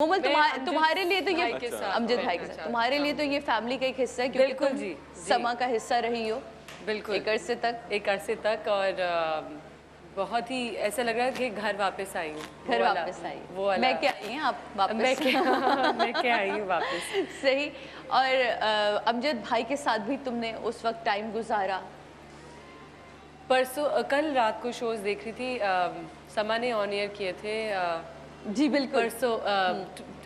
مومل تمہارے لیے تو یہ امجد بھائی کے ساتھ تمہارے لیے تو یہ فیملی کا ایک حصہ ہے کیونکہ تم سما کا حصہ رہی ہو بالکل ایک عرصے تک اور بہت ہی ایسا لگ رہا ہے کہ گھر واپس آئی ہوں. گھر واپس آئی وہ میں کیا آئی ہیں آپ واپس میں کیا آئی ہوں واپس. صحیح. اور امجد بھائی کے ساتھ بھی تم نے اس وقت ٹائم گزارا. پرسوں کل رات کو شوز دیکھ رہی تھی, سما نے آن ایئر کیے تھے. جی بالکل پرسوں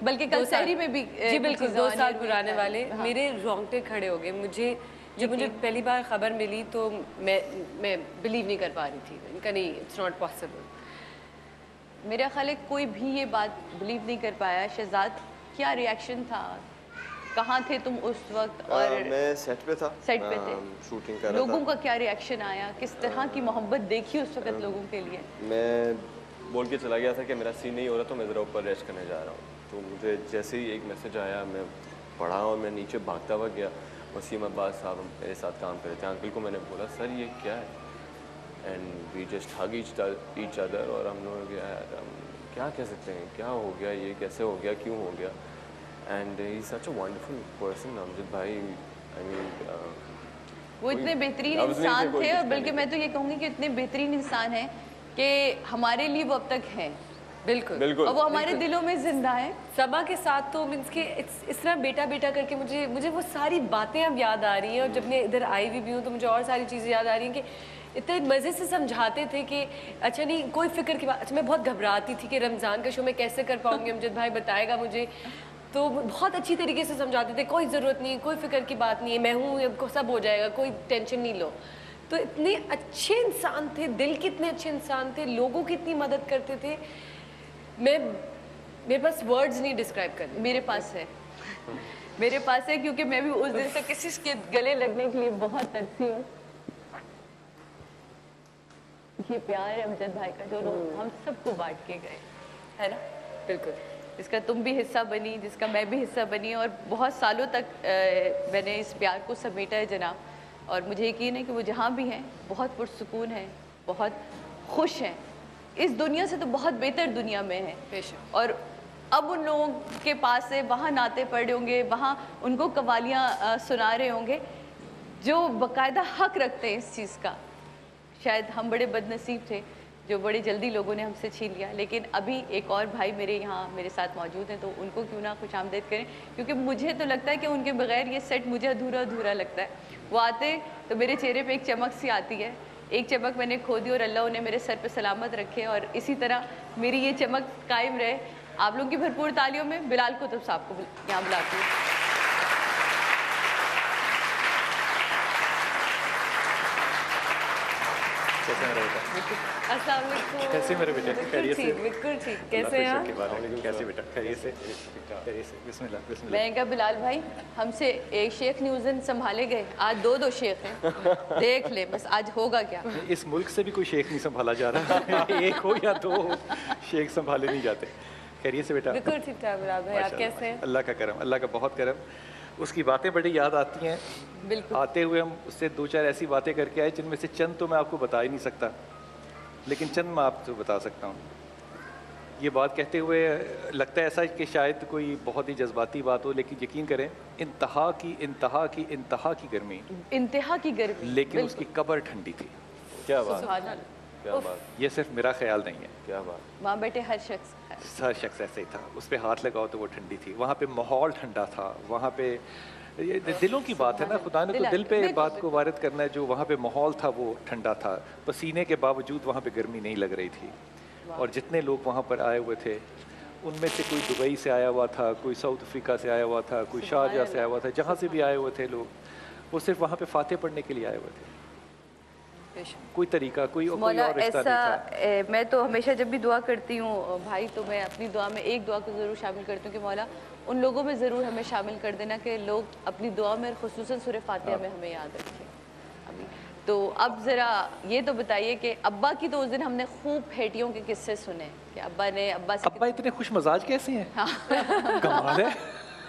بلکہ کل سحری میں بھی جی بالکل 2 سال پرانے والے میرے رونگٹے کھڑے ہو گئے. جب مجھے پہلی بار خبر ملی تو میں بلیو نہیں کر پا رہی تھی. ان کا نہیں, اٹس ناٹ پاسبل. میرا خیال ہے کوئی بھی یہ بات بلیو نہیں کر پایا. شہزاد کیا ریاکشن تھا, کہاں تھے تم اس وقت؟ اور میں سیٹ پہ تھا, سیٹ پہ تھے, شوٹنگ کر رہا تھا. لوگوں کا کیا ریاکشن آیا, کس طرح کی محبت دیکھی اس وقت لوگوں کے لیے؟ میں بول کے چلا گیا تھا کہ میرا سین نہیں ہو رہا تو میں ذرا اوپر ریسٹ کرنے جا رہا ہوں. تو مجھے جیسے ہی ایک میسج آیا میں پڑھا اور میں نیچے بھاگتا ہوا گیا. وسیم عباس صاحب میرے ساتھ کام کر رہے تھے, انکل کو میں نے بولا سر یہ کیا ہے, and we just hug each other. اور ہم لوگ کیا کہہ سکتے ہیں, کیا ہو گیا, یہ کیسے ہو گیا, کیوں ہو گیا. And he is such a wonderful person Amjad بھائی. آئی مین وہ اتنے بہترین انسان تھے, اور بلکہ میں تو یہ کہوں گی کہ اتنے بہترین انسان ہیں کہ ہمارے لیے وہ اب تک ہیں. بالکل, اور وہ ہمارے دلوں میں زندہ ہے. سما کے ساتھ تو مینس کہ اس طرح بیٹا بیٹا کر کے مجھے وہ ساری باتیں اب یاد آ رہی ہیں. اور جب میں ادھر آئی ہوئی بھی ہوں تو مجھے اور ساری چیزیں یاد آ رہی ہیں کہ اتنے مزے سے سمجھاتے تھے کہ اچھا نہیں کوئی فکر کی بات. اچھا میں بہت گھبراتی تھی کہ رمضان کا شو میں کیسے کر پاؤں گی, امجد بھائی بتائے گا مجھے. تو بہت اچھی طریقے سے سمجھاتے تھے, کوئی ضرورت نہیں, کوئی فکر کی بات نہیں ہے, میں ہوں, سب ہو جائے گا, کوئی ٹینشن نہیں لو. تو اتنے اچھے انسان تھے, دل کے اتنے اچھے انسان تھے, لوگوں کی اتنی مدد کرتے تھے. میرے پاس ورڈز نہیں ڈسکرائب کرنے. میرے پاس ہے کیونکہ میں بھی اس دن سے کسی کے گلے لگنے کے لیے بہت ترسی ہوں. یہ پیار ہے امجد بھائی کا جو ہم سب کو بانٹ کے گئے ہے نا. بالکل, جس کا تم بھی حصہ بنی, جس کا میں بھی حصہ بنی, اور بہت سالوں تک میں نے اس پیار کو سمیٹا ہے جناب. اور مجھے یقین ہے کہ وہ جہاں بھی ہیں بہت پرسکون ہیں, بہت خوش ہیں. اس دنیا سے تو بہت بہتر دنیا میں ہے. اور اب ان لوگوں کے پاس سے وہاں نعتیں پڑھ رہے ہوں گے, وہاں ان کو قوالیاں سنا رہے ہوں گے جو باقاعدہ حق رکھتے ہیں اس چیز کا. شاید ہم بڑے بد نصیب تھے جو بڑے جلدی لوگوں نے ہم سے چھین لیا, لیکن ابھی ایک اور بھائی میرے یہاں میرے ساتھ موجود ہیں, تو ان کو کیوں نہ خوش آمدید کریں, کیونکہ مجھے تو لگتا ہے کہ ان کے بغیر یہ سیٹ مجھے ادھورا لگتا ہے. وہ آتے تو میرے چہرے پہ ایک چمک سی آتی ہے, ایک چمک میں نے کھو دی اور اللہ انہیں میرے سر پہ سلامت رکھے, اور اسی طرح میری یہ چمک قائم رہے. آپ لوگوں کی بھرپور تالیوں میں بلال قطب صاحب کو یہاں بلاتی ہوں. السلام علیکم. کیسے میرے بیٹے, خیریت سے؟ بالکل ٹھیک, کیسے ہیں آپ؟ کیسے بیٹا, خیریت سے؟ بسم اللہ بسم اللہ. میں کہا بلال بھائی ہم سے ایک شیخ نہیں اس دن سنبھالے گئے, آج دو شیخ ہیں, دیکھ لے بس آج ہوگا کیا. اس ملک سے بھی کوئی شیخ نہیں سنبھالا جا رہا, ایک ہو یا دو شیخ سنبھالے نہیں جاتے. خیریت سے بیٹا؟ بالکل ٹھیک ٹھاک بلال بھائی, آپ کیسے ہیں؟ اللہ کا کرم, اللہ کا بہت کرم. اس کی باتیں بڑی یاد آتی ہیں. بالکل آتے ہوئے ہم اس سے 2-4 ایسی باتیں کر کے آئے جن میں سے چند تو میں آپ کو بتا ہی نہیں سکتا, لیکن چند میں آپ کو بتا سکتا ہوں. یہ بات کہتے ہوئے لگتا ہے ایسا کہ شاید کوئی بہت ہی جذباتی بات ہو, لیکن یقین کریں انتہا کی گرمی, انتہا کی گرمی, لیکن اس کی قبر ٹھنڈی تھی. کیا بات, سبحان اللہ. کیا بات, یہ صرف میرا خیال نہیں ہے, کیا بات. وہاں بیٹھے ہر شخص ایسے ہی تھا. اس پہ ہاتھ لگاؤ تو وہ ٹھنڈی تھی. وہاں پہ ماحول ٹھنڈا تھا. وہاں پہ دلوں کی بات ہے نا, خدا نے تو دل پہ بات کو وارد کرنا ہے. جو وہاں پہ ماحول تھا وہ ٹھنڈا تھا, پسینے کے باوجود وہاں پہ گرمی نہیں لگ رہی تھی. اور جتنے لوگ وہاں پر آئے ہوئے تھے ان میں سے کوئی دبئی سے آیا ہوا تھا, کوئی ساؤتھ افریقہ سے آیا ہوا تھا, کوئی شارجہ سے آیا ہوا تھا, جہاں سے بھی آئے ہوئے تھے لوگ, وہ صرف وہاں پہ فاتح پڑھنے کے لیے آئے ہوئے تھے. کوئی طریقہ کوئی مولا اور رشتہ نہیں تھا. میں تو ہمیشہ جب بھی دعا کرتی ہوں بھائی, تو میں اپنی دعا میں ایک دعا کو ضرور شامل کرتی ہوں کہ مولا ان لوگوں میں ضرور ہمیں شامل کر دینا کہ لوگ اپنی دعا میں خصوصاً سورہ فاتحہ میں ہمیں یاد رکھیں. ابھی تو اب ذرا یہ تو بتائیے کہ ابا کی تو اس دن ہم نے خوب پھیٹیوں کے قصے سنے کہ ابا اتنے خوش مزاج کیسے ہیں, کمال ہے.